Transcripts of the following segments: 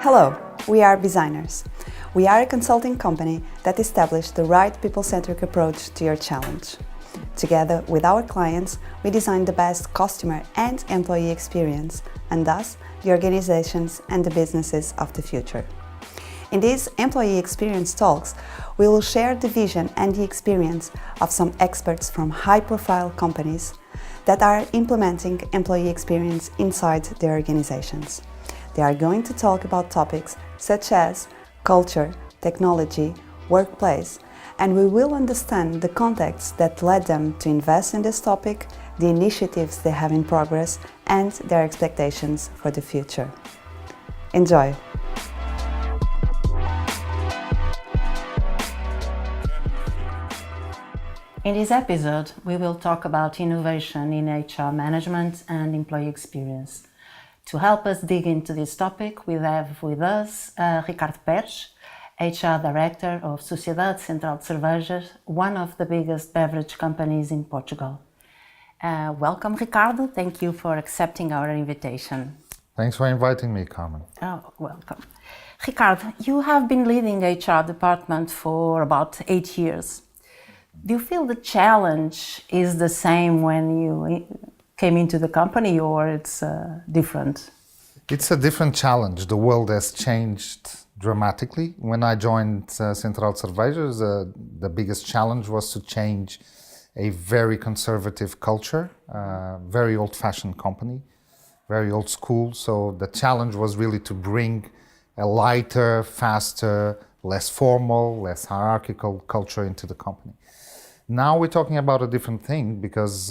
Hello, we are BUSIGNERS. We are a consulting company that established the right people-centric approach to your challenge. Together with our clients, we design the best customer and employee experience, and thus the organizations and the businesses of the future. In these employee experience talks, we will share the vision and the experience of some experts from high-profile companies that are implementing employee experience inside their organizations. They are going to talk about topics such as culture, technology, workplace, and we will understand the context that led them to invest in this topic, the initiatives they have in progress, and their expectations for the future. Enjoy! In this episode, we will talk about innovation in HR management and employee experience. To help us dig into this topic, we have with us Ricardo Peres, HR Director of Central De Cervejas, one of the biggest beverage companies in Portugal. Welcome, Ricardo. Thank you for accepting our invitation. Thanks for inviting me, Carmen. Oh, welcome. Ricardo, you have been leading HR department for about 8 years. Do you feel the challenge is the same when you came into the company, or it's different? It's a different challenge. The world has changed dramatically. When I joined Central De Cervejas, the biggest challenge was to change a very conservative culture, very old-fashioned company, very old school. So the challenge was really to bring a lighter, faster, less formal, less hierarchical culture into the company. Now we're talking about a different thing because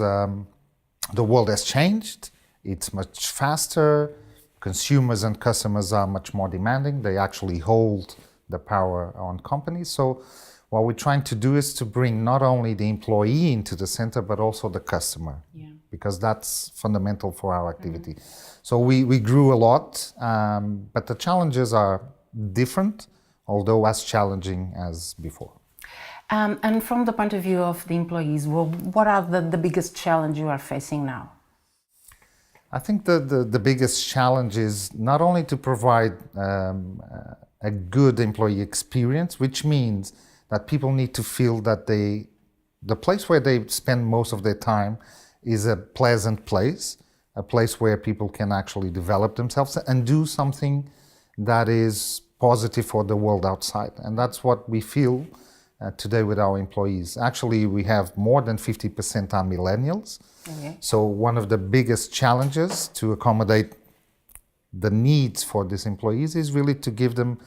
the world has changed. It's much faster. Consumers and customers are much more demanding. They actually hold the power on companies. So what we're trying to do is to bring not only the employee into the center, but also the customer, because that's fundamental for our activity. So we grew a lot, but the challenges are different, although as challenging as before. And from the point of view of the employees, what are the biggest challenge you are facing now? I think the biggest challenge is not only to provide a good employee experience, which means that people need to feel that the place where they spend most of their time is a pleasant place, a place where people can actually develop themselves and do something that is positive for the world outside. And that's what we feel today with our employees. Actually, we have more than 50% are millennials. Okay. So one of the biggest challenges to accommodate the needs for these employees is really to give them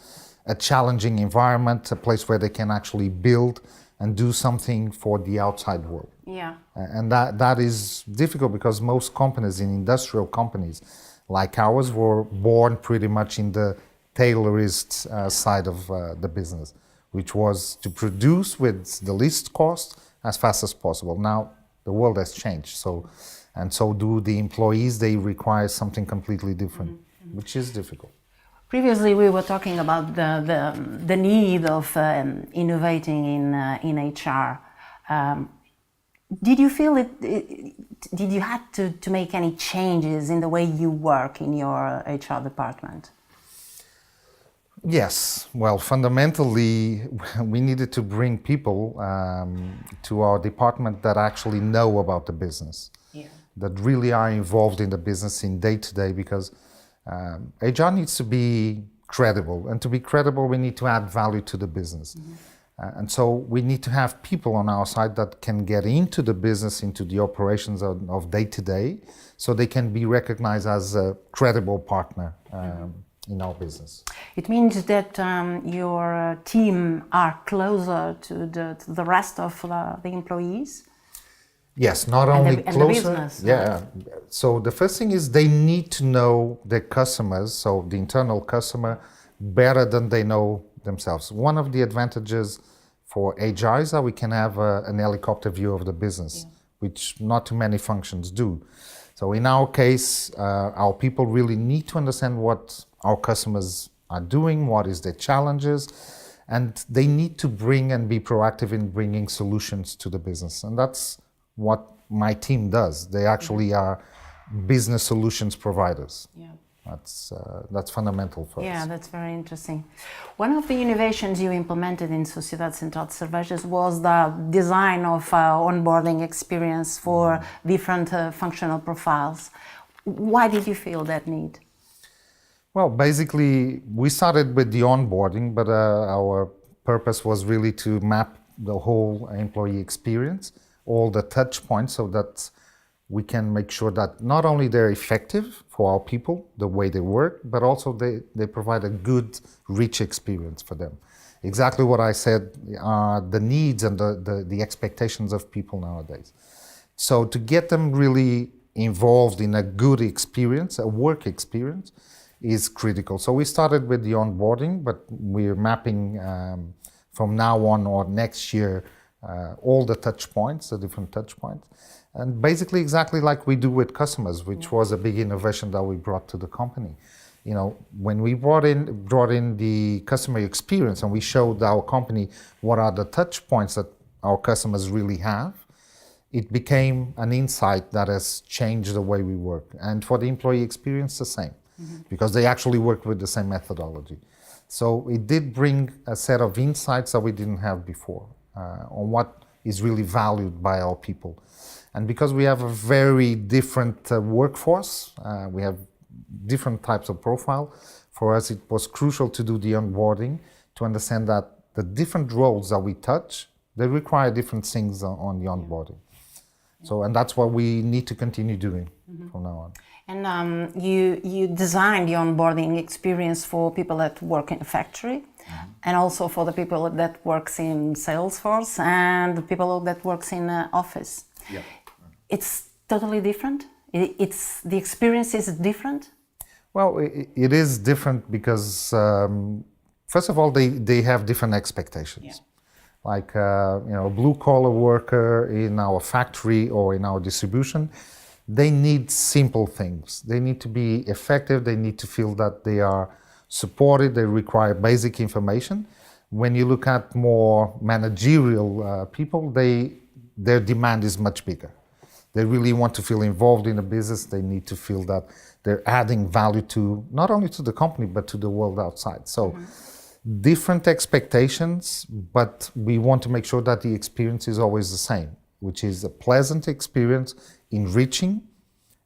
a challenging environment, a place where they can actually build and do something for the outside world. Yeah. And that is difficult because most companies, in industrial companies like ours, were born pretty much in the tailorist side of the business, which was to produce with the least cost as fast as possible. Now the world has changed, so do the employees. They require something completely different, which is difficult. Previously, we were talking about the need of innovating in HR. Did you feel it? Did you have to make any changes in the way you work in your HR department? Yes. Well, fundamentally, we needed to bring people to our department that actually know about the business, that really are involved in the business in day-to-day, because HR needs to be credible. And to be credible, we need to add value to the business. And so we need to have people on our side that can get into the business, into the operations of day-to-day, so they can be recognized as a credible partner in our business. It means that your team are closer to the rest of the employees? Yes, not only and closer. The business. Yeah. So the first thing is they need to know their customers, so the internal customer, better than they know themselves. One of the advantages for HR is that we can have an helicopter view of the business, which not too many functions do. So in our case, our people really need to understand what our customers are doing, what is their challenges, and they need to bring and be proactive in bringing solutions to the business. And that's what my team does. They actually are business solutions providers. Yeah. That's fundamental for us. Yeah, that's very interesting. One of the innovations you implemented in Sociedade Central de Cervejas was the design of onboarding experience for different functional profiles. Why did you feel that need? Well, basically, we started with the onboarding, but our purpose was really to map the whole employee experience, all the touch points, so that we can make sure that not only they're effective for our people, the way they work, but also they provide a good, rich experience for them. Exactly what I said, the needs and the expectations of people nowadays. So to get them really involved in a good experience, a work experience, is critical. So we started with the onboarding, but we're mapping from now on or next year all the touch points, the different touch points. And basically exactly like we do with customers, which was a big innovation that we brought to the company. You know, when we brought in the customer experience and we showed our company what are the touch points that our customers really have, it became an insight that has changed the way we work. And for the employee experience, the same, because they actually work with the same methodology. So it did bring a set of insights that we didn't have before on what is really valued by our people. And because we have a very different workforce, we have different types of profile, for us it was crucial to do the onboarding, to understand that the different roles that we touch, they require different things on the onboarding. So, and that's what we need to continue doing from now on. And you designed the onboarding experience for people that work in a factory, and also for the people that works in Salesforce and the people that works in an office. Yeah. It's totally different? The experience is different? Well, it is different because, first of all, they have different expectations. Yeah. Like, you know, a blue-collar worker in our factory or in our distribution, they need simple things. They need to be effective. They need to feel that they are supported. They require basic information. When you look at more managerial people, their demand is much bigger. They really want to feel involved in the business. They need to feel that they're adding value to, not only to the company, but to the world outside. So different expectations, but we want to make sure that the experience is always the same, which is a pleasant experience, enriching,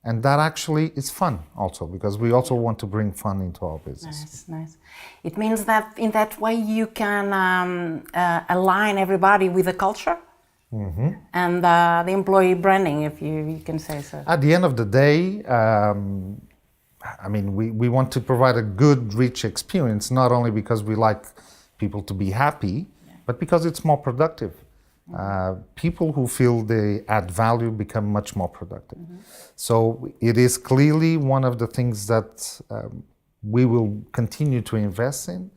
and that actually is fun also, because we also want to bring fun into our business. Nice, nice. It means that in that way you can align everybody with the culture and the employee branding, if you can say so. At the end of the day, I mean, we want to provide a good, rich experience, not only because we like people to be happy, but because it's more productive. People who feel they add value become much more productive. So it is clearly one of the things that we will continue to invest in,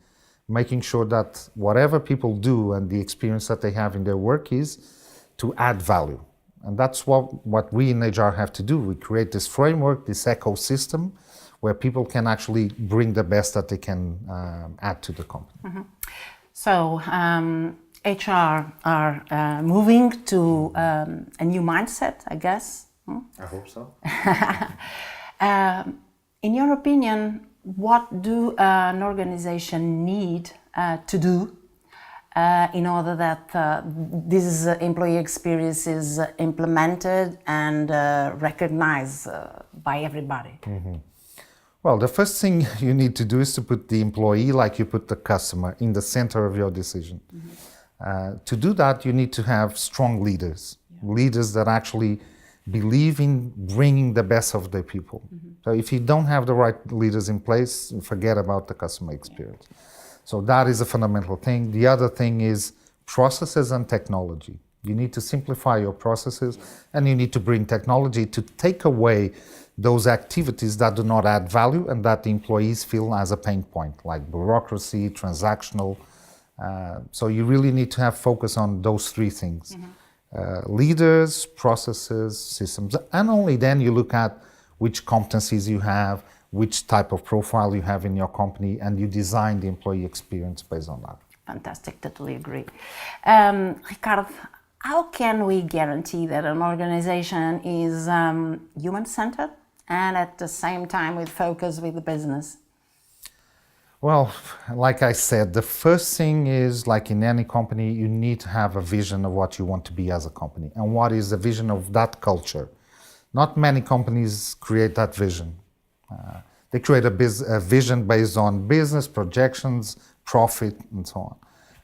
making sure that whatever people do and the experience that they have in their work is to add value. And that's what we in HR have to do. We create this framework, this ecosystem, where people can actually bring the best that they can add to the company. So HR are moving to a new mindset, I guess. I hope so. In your opinion, what do an organization need to do in order that this employee experience is implemented and recognized by everybody? Well, the first thing you need to do is to put the employee, like you put the customer, in the center of your decision. To do that, you need to have strong leaders, leaders that actually believe in bringing the best of their people. So if you don't have the right leaders in place, forget about the customer experience. So that is a fundamental thing. The other thing is processes and technology. You need to simplify your processes, and you need to bring technology to take away those activities that do not add value and that the employees feel as a pain point, like bureaucracy, transactional. So you really need to have focus on those three things. Leaders, processes, systems, and only then you look at which competencies you have, which type of profile you have in your company, and you design the employee experience based on that. Fantastic, totally agree. Ricardo, how can we guarantee that an organization is human-centered and at the same time with focus with the business? Well, like I said, the first thing is, like in any company, you need to have a vision of what you want to be as a company and what is the vision of that culture. Not many companies create that vision. They create a vision based on business projections, profit, and so on.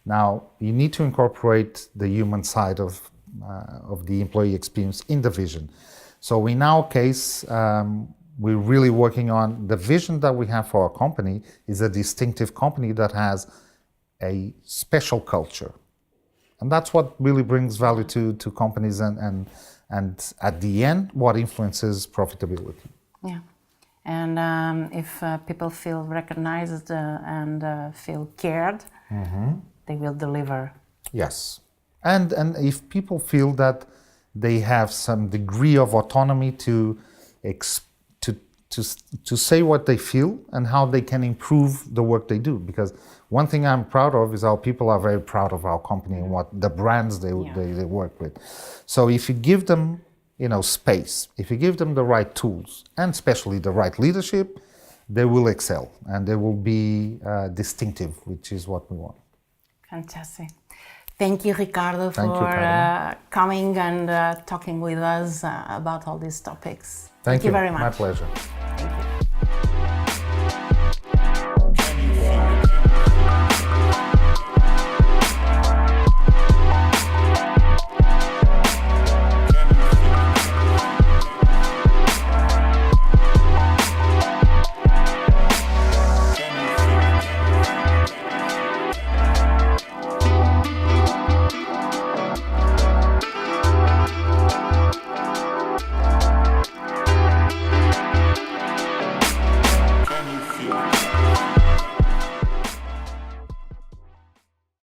Now, you need to incorporate the human side of the employee experience in the vision. So in our case, we're really working on the vision that we have for our company is a distinctive company that has a special culture. And that's what really brings value to companies and at the end, what influences profitability. Yeah. And if people feel recognized and feel cared, they will deliver. Yes. And if people feel that they have some degree of autonomy to say what they feel and how they can improve the work they do. Because one thing I'm proud of is our people are very proud of our company and what the brands they work with. So if you give them, space, if you give them the right tools and especially the right leadership, they will excel and they will be distinctive, which is what we want. Fantastic. Thank you, Ricardo, for coming and talking with us about all these topics. Thank you very much. My pleasure.